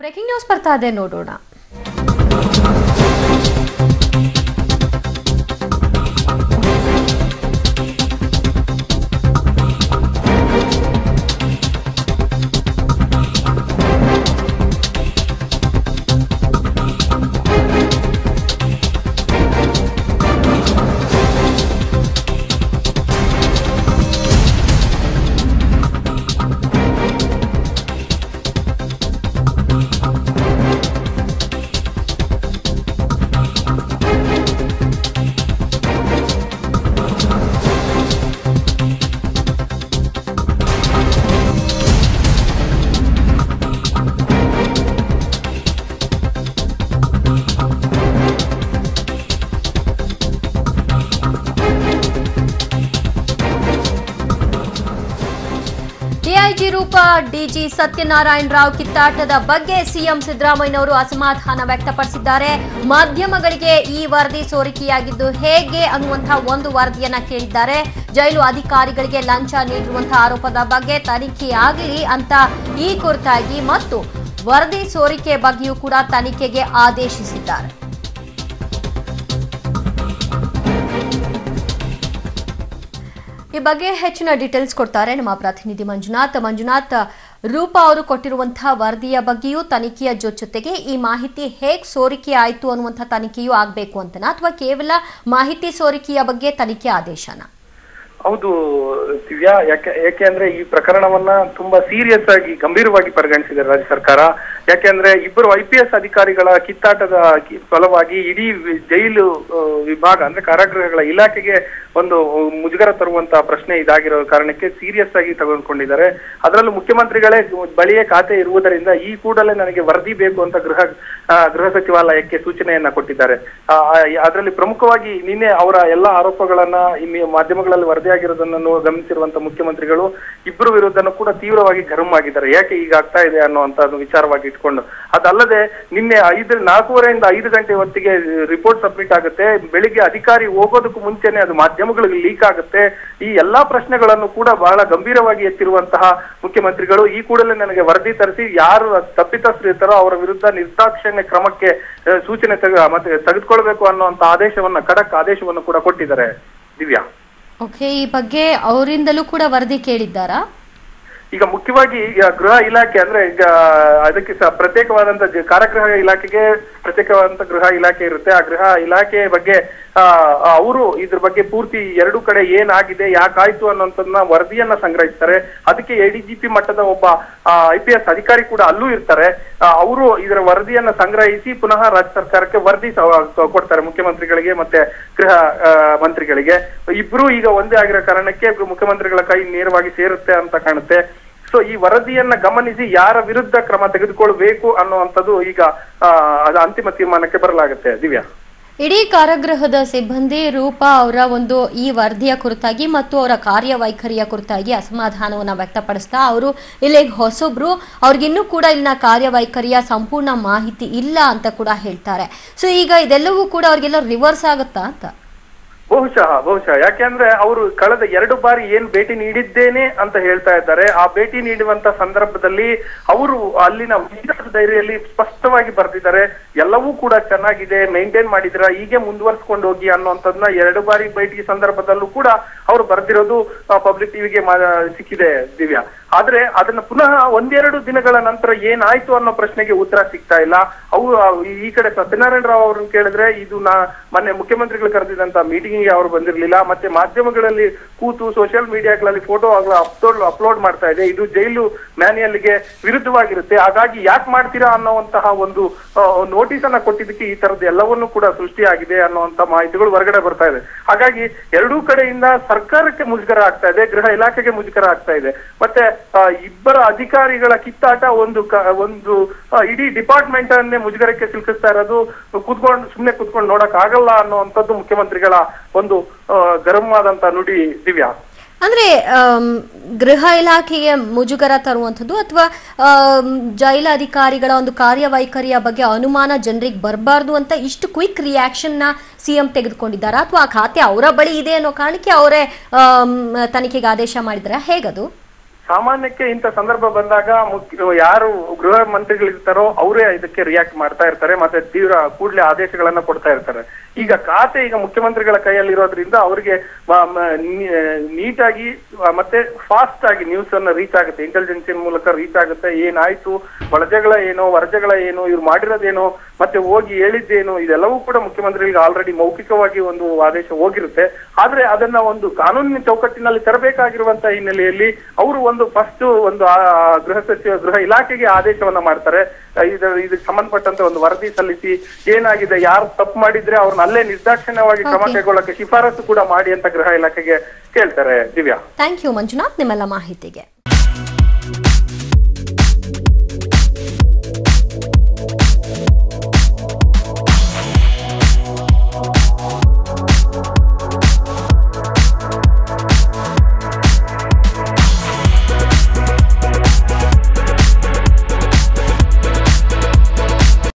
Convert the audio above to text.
Breaking news ಬರ್ತಾ ಇದೆ, ನೋಡೋಣ. ಡಿಐಜಿ ರೂಪ ಡಿಜಿ ಸತ್ಯನಾರಾಯಣ ರಾವ್ ಕಿತ್ತಾಟದ ಬಗ್ಗೆ ಸಿಎಂ ಸಿದ್ದರಾಮಯ್ಯನವರು ಅಸಮಾಧಾನ ವ್ಯಕ್ತಪಡಿಸಿದ್ದಾರೆ. ಮಾಧ್ಯಮಗಳಿಗೆ ಈ ವರದಿ ಸೋರಿಕೆಯಾಗಿದ್ದು ಹೇಗೆ ಅನ್ನುವಂತಹ ಒಂದು ವರದಿಯನ್ನ ಕೇಳಿದ್ದಾರೆ. ಜೈಲು ಅಧಿಕಾರಿಗಳಿಗೆ ಲಂಚ ನೀಡಿರುವಂತಹ ಆರೋಪದ ಬಗ್ಗೆ ತನಿಖೆಯಾಗಲಿ ಅಂತ ಈ ಕುರಿತಾಗಿ ಮತ್ತು ವರದಿ ಸೋರಿಕೆ ಬಗ್ಗೆಯೂ ಕೂಡ ತನಿಖೆಗೆ ಆದೇಶಿಸಿದ್ದಾರೆ. ಈ ಬಗ್ಗೆ ಹೆಚ್ಚಿನ ಡೀಟೇಲ್ಸ್ ಕೊಡ್ತಾರೆ ನಮ್ಮ ಪ್ರತಿನಿಧಿ ಮಂಜುನಾಥ್. ರೂಪಾ ಅವರು ಕೊಟ್ಟಿರುವಂತಹ ವರದಿಯ ಬಗ್ಗೆಯೂ ತನಿಖೆಯ ಜೊತೆಗೆ ಈ ಮಾಹಿತಿ ಹೇಗೆ ಸೋರಿಕೆ ಆಯಿತು ಅನ್ನುವಂತಹ ತನಿಖೆಯೂ ಆಗಬೇಕು ಅಂತನಾ ಅಥವಾ ಕೇವಲ ಮಾಹಿತಿ ಸೋರಿಕೆಯ ಬಗ್ಗೆ ತನಿಖೆ ಆದೇಶನ? ಹೌದು ದಿವ್ಯಾ, ಯಾಕೆ ಅಂದ್ರೆ ಈ ಪ್ರಕರಣವನ್ನ ತುಂಬಾ ಸೀರಿಯಸ್ ಆಗಿ ಗಂಭೀರವಾಗಿ ಪರಿಗಣಿಸಿದೆ ರಾಜ್ಯ ಸರ್ಕಾರ. ಯಾಕೆಂದ್ರೆ ಇಬ್ಬರು IPS ಅಧಿಕಾರಿಗಳ ಕಿತ್ತಾಟದ ಫಲವಾಗಿ ಇಡೀ ಜೈಲು ವಿಭಾಗ ಅಂದ್ರೆ ಕಾರಾಗೃಹಗಳ ಇಲಾಖೆಗೆ ಒಂದು ಮುಜುಗರ ತರುವಂತಹ ಪ್ರಶ್ನೆ ಇದಾಗಿರೋ ಕಾರಣಕ್ಕೆ ಸೀರಿಯಸ್ ಆಗಿ ತೆಗೆದುಕೊಂಡಿದ್ದಾರೆ. ಅದರಲ್ಲೂ ಮುಖ್ಯಮಂತ್ರಿಗಳೇ ಬಳಿಯೇ ಖಾತೆ ಇರುವುದರಿಂದ ಈ ಕೂಡಲೇ ನನಗೆ ವರದಿ ಬೇಕು ಅಂತ ಗೃಹ ಸಚಿವಾಲಯಕ್ಕೆ ಸೂಚನೆಯನ್ನ ಕೊಟ್ಟಿದ್ದಾರೆ. ಅದರಲ್ಲಿ ಪ್ರಮುಖವಾಗಿ ನಿನ್ನೆ ಅವರ ಎಲ್ಲ ಆರೋಪಗಳನ್ನ ಮಾಧ್ಯಮಗಳಲ್ಲಿ ವರದಿಯಾಗಿರೋದನ್ನು ಗಮನಿಸಿರುವಂತಹ ಮುಖ್ಯಮಂತ್ರಿಗಳು ಇಬ್ಬರು ವಿರುದ್ಧನೂ ಕೂಡ ತೀವ್ರವಾಗಿ ಗರಂ ಆಗಿದ್ದಾರೆ. ಯಾಕೆ ಈಗ ಆಗ್ತಾ ಇದೆ ಅನ್ನುವಂತ ವಿಚಾರವಾಗಿ ಇಟ್ಕೊಂಡು. ಅದಲ್ಲದೆ ನಿನ್ನೆ 4:45 5 ಗಂಟೆ ಹೊತ್ತಿಗೆ ರಿಪೋರ್ಟ್ ಸಬ್ಮಿಟ್ ಆಗುತ್ತೆ. ಬೆಳಿಗ್ಗೆ ಅಧಿಕಾರಿ ಹೋಗೋದಕ್ಕೂ ಮುಂಚೆನೆ ಅದು ಮಾಧ್ಯಮಗಳಿಗೆ ಲೀಕ್ ಆಗುತ್ತೆ. ಈ ಎಲ್ಲಾ ಪ್ರಶ್ನೆಗಳನ್ನು ಕೂಡ ಬಹಳ ಗಂಭೀರವಾಗಿ ಎತ್ತಿರುವಂತಹ ಮುಖ್ಯಮಂತ್ರಿಗಳು ಈ ಕೂಡಲೇ ನನಗೆ ವರದಿ ತರಿಸಿ ಯಾರು ತಪ್ಪಿತಸ್ಥರು ಇರ್ತಾರೋ ಅವರ ವಿರುದ್ಧ ನಿರ್ದಾಕ್ಷಿಣ್ಯ ಕ್ರಮಕ್ಕೆ ಸೂಚನೆ ತೆಗೆದುಕೊಳ್ಬೇಕು ಅನ್ನುವಂತ ಖಡಕ್ ಆದೇಶವನ್ನು ಕೂಡ ಕೊಟ್ಟಿದ್ದಾರೆ. ದಿವ್ಯಾ, ಓಕೆ, ಈ ಬಗ್ಗೆ ಅವರಿಂದಲೂ ಕೂಡ ವರದಿ ಕೇಳಿದ್ದಾರಾ? ಈಗ ಮುಖ್ಯವಾಗಿ ಗೃಹ ಇಲಾಖೆ ಅಂದ್ರೆ ಈಗ ಅದಕ್ಕೆ ಪ್ರತ್ಯೇಕವಾದಂತ ಕಾರಾಗೃಹ ಇಲಾಖೆಗೆ ಪ್ರತ್ಯೇಕವಾದಂತ ಗೃಹ ಇಲಾಖೆ ಇರುತ್ತೆ. ಆ ಗೃಹ ಇಲಾಖೆ ಬಗ್ಗೆ ಅವರು ಇದ್ರ ಬಗ್ಗೆ ಪೂರ್ತಿ ಎರಡು ಕಡೆ ಏನಾಗಿದೆ ಯಾಕಾಯ್ತು ಅನ್ನೋಂಥದ್ದನ್ನ ವರದಿಯನ್ನ ಸಂಗ್ರಹಿಸ್ತಾರೆ. ಅದಕ್ಕೆ ADGP ಮಟ್ಟದ ಒಬ್ಬ IPS ಅಧಿಕಾರಿ ಕೂಡ ಅಲ್ಲೂ ಇರ್ತಾರೆ. ಅವರು ಇದರ ವರದಿಯನ್ನ ಸಂಗ್ರಹಿಸಿ ಪುನಃ ರಾಜ್ಯ ಸರ್ಕಾರಕ್ಕೆ ವರದಿ ಕೊಡ್ತಾರೆ, ಮುಖ್ಯಮಂತ್ರಿಗಳಿಗೆ ಮತ್ತೆ ಗೃಹ ಮಂತ್ರಿಗಳಿಗೆ. ಇಬ್ರು ಈಗ ಒಂದೇ ಆಗಿರೋ ಕಾರಣಕ್ಕೆ ಮುಖ್ಯಮಂತ್ರಿಗಳ ಕೈ ನೇರವಾಗಿ ಸೇರುತ್ತೆ ಅಂತ ಕಾಣುತ್ತೆ. ಸೊ ಈ ವರದಿಯನ್ನ ಗಮನಿಸಿ ಯಾರ ವಿರುದ್ಧ ಕ್ರಮ ತೆಗೆದುಕೊಳ್ಬೇಕು ಅನ್ನುವಂಥದ್ದು ಈಗ ಅಂತಿಮ ತೀರ್ಮಾನಕ್ಕೆ ಬರಲಾಗುತ್ತೆ. ದಿವ್ಯಾ, ಇಡೀ ಕಾರಾಗೃಹದ ಸಿಬ್ಬಂದಿ ರೂಪಾ ಅವರ ಒಂದು ಈ ವರದಿಯ ಕುರಿತಾಗಿ ಮತ್ತು ಅವರ ಕಾರ್ಯವೈಖರಿಯ ಕುರಿತಾಗಿ ಅಸಮಾಧಾನವನ್ನ ವ್ಯಕ್ತಪಡಿಸ್ತಾ ಅವರು ಇಲ್ಲಿಗೆ ಹೊಸಬ್ರು, ಅವ್ರಿಗಿನ್ನೂ ಕೂಡ ಇಲ್ಲಿನ ಕಾರ್ಯವೈಖರಿಯ ಸಂಪೂರ್ಣ ಮಾಹಿತಿ ಇಲ್ಲ ಅಂತ ಕೂಡ ಹೇಳ್ತಾರೆ. ಸೊ ಈಗ ಇದೆಲ್ಲವೂ ಕೂಡ ಅವ್ರಿಗೆಲ್ಲ ರಿವರ್ಸ್ ಆಗುತ್ತಾ ಅಂತ? ಬಹುಶಃ ಯಾಕೆಂದ್ರೆ ಅವರು ಕಳೆದ 2 ಬಾರಿ ಏನ್ ಭೇಟಿ ನೀಡಿದ್ದೇನೆ ಅಂತ ಹೇಳ್ತಾ ಇದ್ದಾರೆ. ಆ ಭೇಟಿ ನೀಡುವಂತ ಸಂದರ್ಭದಲ್ಲಿ ಅವರು ಅಲ್ಲಿನ ಡೈರಿಯಲ್ಲಿ ಸ್ಪಷ್ಟವಾಗಿ ಬರ್ತಿದ್ದಾರೆ, ಎಲ್ಲವೂ ಕೂಡ ಚೆನ್ನಾಗಿದೆ, ಮೇಂಟೈನ್ ಮಾಡಿದ್ರ, ಹೀಗೆ ಮುಂದುವರ್ಸ್ಕೊಂಡು ಹೋಗಿ ಅನ್ನುವಂಥದ್ದನ್ನ 2 ಬಾರಿ ಭೇಟಿ ಸಂದರ್ಭದಲ್ಲೂ ಕೂಡ ಅವರು ಬರ್ದಿರೋದು ಪಬ್ಲಿಕ್ ಟಿವಿಗೆ ಸಿಕ್ಕಿದೆ. ದಿವ್ಯಾ, ಆದ್ರೆ ಅದನ್ನ ಪುನಃ 1-2 ದಿನಗಳ ನಂತರ ಏನಾಯ್ತು ಅನ್ನೋ ಪ್ರಶ್ನೆಗೆ ಉತ್ತರ ಸಿಗ್ತಾ ಇಲ್ಲ. ಅವರು ಈ ಕಡೆ ಸತ್ಯನಾರಾಯಣ ರಾವ್ ಅವ್ರನ್ನ ಕೇಳಿದ್ರೆ ಇದು ಮೊನ್ನೆ ಮುಖ್ಯಮಂತ್ರಿಗಳು ಕರೆದಿದ್ದಂತ ಮೀಟಿಂಗ್ ಅವರು ಬಂದಿರಲಿಲ್ಲ, ಮತ್ತೆ ಮಾಧ್ಯಮಗಳಲ್ಲಿ ಕೂತು ಸೋಷಿಯಲ್ ಮೀಡಿಯಾಗಳಲ್ಲಿ ಫೋಟೋ ಅಪ್ಲೋಡ್ ಮಾಡ್ತಾ ಇದೆ, ಇದು ಜೈಲು ಮ್ಯಾನ್ಯಲ್ಗೆ ವಿರುದ್ಧವಾಗಿರುತ್ತೆ, ಹಾಗಾಗಿ ಯಾಕೆ ಮಾಡ್ತೀರಾ ಅನ್ನುವಂತಹ ಒಂದು ನೋಟಿಸ್ ಅನ್ನ ಕೊಟ್ಟಿದ್ದಕ್ಕೆ ಈ ತರದ ಎಲ್ಲವನ್ನೂ ಕೂಡ ಸೃಷ್ಟಿಯಾಗಿದೆ ಅನ್ನುವಂತ ಮಾಹಿತಿಗಳು ಹೊರಗಡೆ ಬರ್ತಾ ಇದೆ. ಹಾಗಾಗಿ ಎರಡೂ ಕಡೆಯಿಂದ ಸರ್ಕಾರಕ್ಕೆ ಮುಜುಗರ ಆಗ್ತಾ ಇದೆ, ಗೃಹ ಇಲಾಖೆಗೆ ಮುಜುಗರ ಆಗ್ತಾ ಇದೆ. ಮತ್ತೆ ಇಬ್ಬರ ಅಧಿಕಾರಿಗಳ ಕಿತ್ತಾಟ ಒಂದು ಇಡೀ ಡಿಪಾರ್ಟ್ಮೆಂಟ್ ಅನ್ನೇ ಮುಜುಗರಕ್ಕೆ ಸಿಲುಕಿಸ್ತಾ ಇರೋದು ಸುಮ್ನೆ ಕುತ್ಕೊಂಡು ನೋಡಕ್ ಆಗಲ್ಲ ಅನ್ನುವಂಥದ್ದು ಮುಖ್ಯಮಂತ್ರಿಗಳ ಒಂದು ಗರಂ ನುಡಿ. ದಿವ್ಯಾ, ಅಂದ್ರೆ ಗೃಹ ಇಲಾಖೆಗೆ ಮುಜುಗರ ತರುವಂಥದ್ದು ಅಥವಾ ಜೈಲ ಅಧಿಕಾರಿಗಳ ಒಂದು ಕಾರ್ಯವೈಖರಿಯ ಬಗ್ಗೆ ಅನುಮಾನ ಜನರಿಗೆ ಬರಬಾರ್ದು ಅಂತ ಇಷ್ಟು ಕ್ವಿಕ್ ರಿಯಾಕ್ಷನ್ ನ ಸಿಎಂ ತೆಗೆದುಕೊಂಡಿದ್ದಾರಾ ಅಥವಾ ಆ ಖಾತೆ ಅವರ ಬಳಿ ಇದೆ ಅನ್ನೋ ಕಾರಣಕ್ಕೆ ಅವರೇ ತನಿಖೆಗೆ ಆದೇಶ ಮಾಡಿದ್ರ, ಹೇಗದು? ಸಾಮಾನ್ಯಕ್ಕೆ ಇಂಥ ಸಂದರ್ಭ ಬಂದಾಗ ಯಾರು ಗೃಹ ಮಂತ್ರಿಗಳಿರ್ತಾರೋ ಅವರೇ ಇದಕ್ಕೆ ರಿಯಾಕ್ಟ್ ಮಾಡ್ತಾ ಇರ್ತಾರೆ, ಮತ್ತೆ ತೀವ್ರ ಕೂಡಲೇ ಆದೇಶಗಳನ್ನ ಕೊಡ್ತಾ ಇರ್ತಾರೆ. ಈಗ ಖಾತೆ ಈಗ ಮುಖ್ಯಮಂತ್ರಿಗಳ ಕೈಯಲ್ಲಿರೋದ್ರಿಂದ ಅವರಿಗೆ ನೀಟಾಗಿ ಮತ್ತೆ ಫಾಸ್ಟ್ ಆಗಿ ನ್ಯೂಸ್ ಅನ್ನ ರೀಚ್ ಆಗುತ್ತೆ, ಇಂಟೆಲಿಜೆನ್ಸ್ ಮೂಲಕ ರೀಚ್ ಆಗುತ್ತೆ. ಏನಾಯ್ತು, ಒಳಜಗಳ ಏನೋ ಹೊರಜಗಳ ಏನೋ, ಇವ್ರು ಮಾಡಿರೋದೇನೋ, ಮತ್ತೆ ಹೋಗಿ ಹೇಳಿದ್ದೇನು, ಇದೆಲ್ಲವೂ ಕೂಡ ಮುಖ್ಯಮಂತ್ರಿಗಳಿಗೆ ಆಲ್ರೆಡಿ ಮೌಖಿಕವಾಗಿ ಒಂದು ಆದೇಶ ಹೋಗಿರುತ್ತೆ. ಆದ್ರೆ ಅದನ್ನ ಒಂದು ಕಾನೂನಿನ ಚೌಕಟ್ಟಿನಲ್ಲಿ ತರಬೇಕಾಗಿರುವಂತಹ ಹಿನ್ನೆಲೆಯಲ್ಲಿ ಅವರು ಒಂದು ಫಸ್ಟ್ ಒಂದು ಗೃಹ ಇಲಾಖೆಗೆ ಆದೇಶವನ್ನ ಮಾಡ್ತಾರೆ. ಇದಕ್ಕೆ ಸಂಬಂಧಪಟ್ಟಂತ ಒಂದು ವರದಿ ಸಲ್ಲಿಸಿ ಏನಾಗಿದೆ, ಯಾರು ತಪ್ಪು ಮಾಡಿದ್ರೆ ಅವ್ರನ್ನ ಅಲ್ಲೇ ನಿರ್ದಾಕ್ಷಿಣ್ಯವಾಗಿ ಕ್ರಮ ಕೈಗೊಳ್ಳಕ್ಕೆ ಶಿಫಾರಸು ಕೂಡ ಮಾಡಿ ಅಂತ ಗೃಹ ಇಲಾಖೆಗೆ ಕೇಳ್ತಾರೆ. ದಿವ್ಯಾ, ಥ್ಯಾಂಕ್ ಯು ಮಂಜುನಾಥ್ ನಿಮ್ಮೆಲ್ಲ ಮಾಹಿತಿಗೆ.